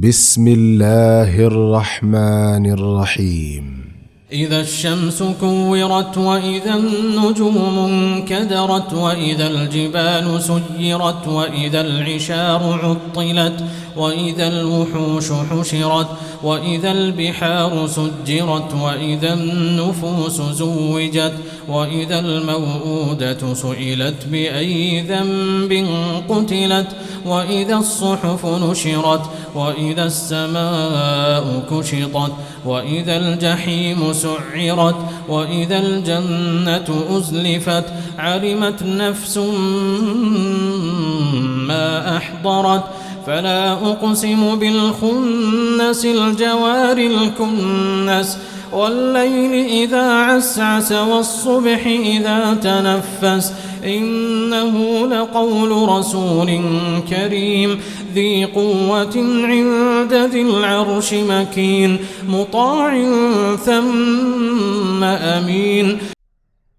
بسم الله الرحمن الرحيم إذا الشمس كورت وإذا النجوم انكدرت وإذا الجبال سيرت وإذا العشار عطلت وإذا الوحوش حشرت وإذا البحار سجرت وإذا النفوس زوجت وإذا الموءودة سئلت بأي ذنب قتلت وإذا الصحف نشرت وإذا السماء كشطت وإذا الجحيم سعرت وإذا الجنة أزلفت علمت نفس ما أحضرت فلا أقسم بالخنس الجوار الكنس والليل إذا عسعس والصبح إذا تنفس إنه لقول رسول كريم ذي قوة عند ذي العرش مكين مطاع ثم أمين.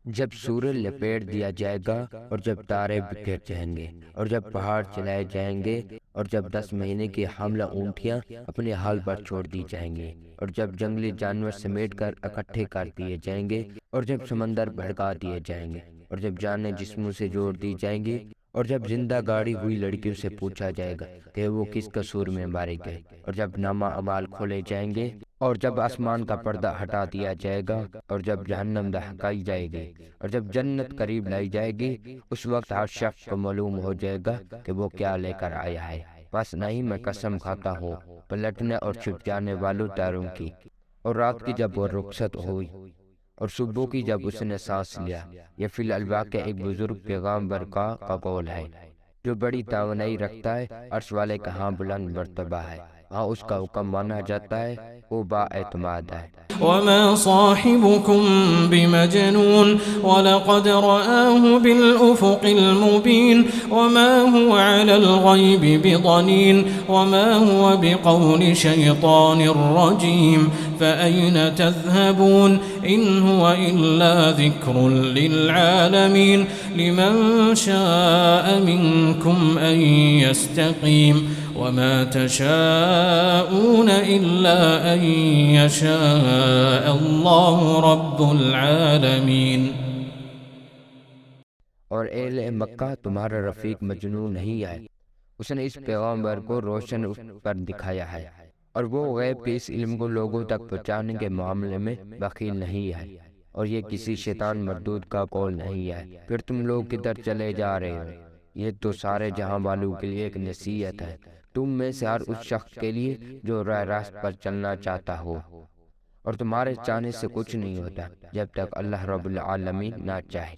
جب سورج لپیٹ دیا جائے گا اور جب تارے بکھر جائیں گے اور جب پہاڑ چلائے جائیں گے اور جب 10 مہینے کی حاملہ اونٹیاں اپنے حال پر چھوڑ دی جائیں گے اور جب جنگلی جانور سمیٹ کر اکٹھے کر دیے جائیں گے اور جب سمندر بھڑکا دیے جائیں گے اور جب جانیں جسموں سے جوڑ دی جائیں گی اور جب زندہ گاڑی ہوئی لڑکیوں سے پوچھا جائے گا کہ وہ کس قصور میں مارے گئے اور جب نامہ اعمال کھولے جائیں گے اور جب آسمان کا پردہ ہٹا دیا جائے گا اور جب جہنم دہکائی جائے گی اور جب جنت قریب لائی جائے گی اس وقت ہر شخص کو معلوم ہو جائے گا کہ وہ کیا لے کر آیا ہے. بس نہیں میں قسم کھاتا ہوں پلٹنے اور چھپ جانے والوں تاروں کی اور رات کی جب وہ رخصت ہوئی اور صبح کی جب اس نے سانس لیا. یہ فی الواقع کے ایک بزرگ پیغمبر کا قول ہے جو بڑی توانائی رکھتا ہے. عرش والے کا ہاں بلند مرتبہ ہے, ہاں اس کا حکم مانا جاتا ہے, وہ با اعتماد ہے. وما صاحبكم بمجنون ولقد رآه بالأفق المبين وما هو على الغيب بضنين وما هو بقول شيطان رجيم فأين تذهبون إن هو إلا ذكر للعالمين لمن شاء منكم أن يستقيم وما تشاءون إلا أن يشاء الله رب العالمين. اور اہل مکہ تمہارا رفیق مجنون نہیں ہے, اس نے اس پیغمبر کو روشن پر دکھایا ہے اور وہ غیب کے اس علم کو لوگوں تک پہنچانے کے معاملے میں بخیل نہیں ہے اور یہ کسی شیطان مردود کا قول نہیں ہے. پھر تم لوگ کدھر چلے جا رہے ہو؟ یہ تو سارے جہاں والوں کے لیے ایک نصیحت ہے تم میں سے ہر اس شخص کے لیے جو راہ راست پر چلنا چاہتا ہو, اور تمہارے چاہنے سے کچھ نہیں ہوتا جب تک اللہ رب العالمین نہ چاہے.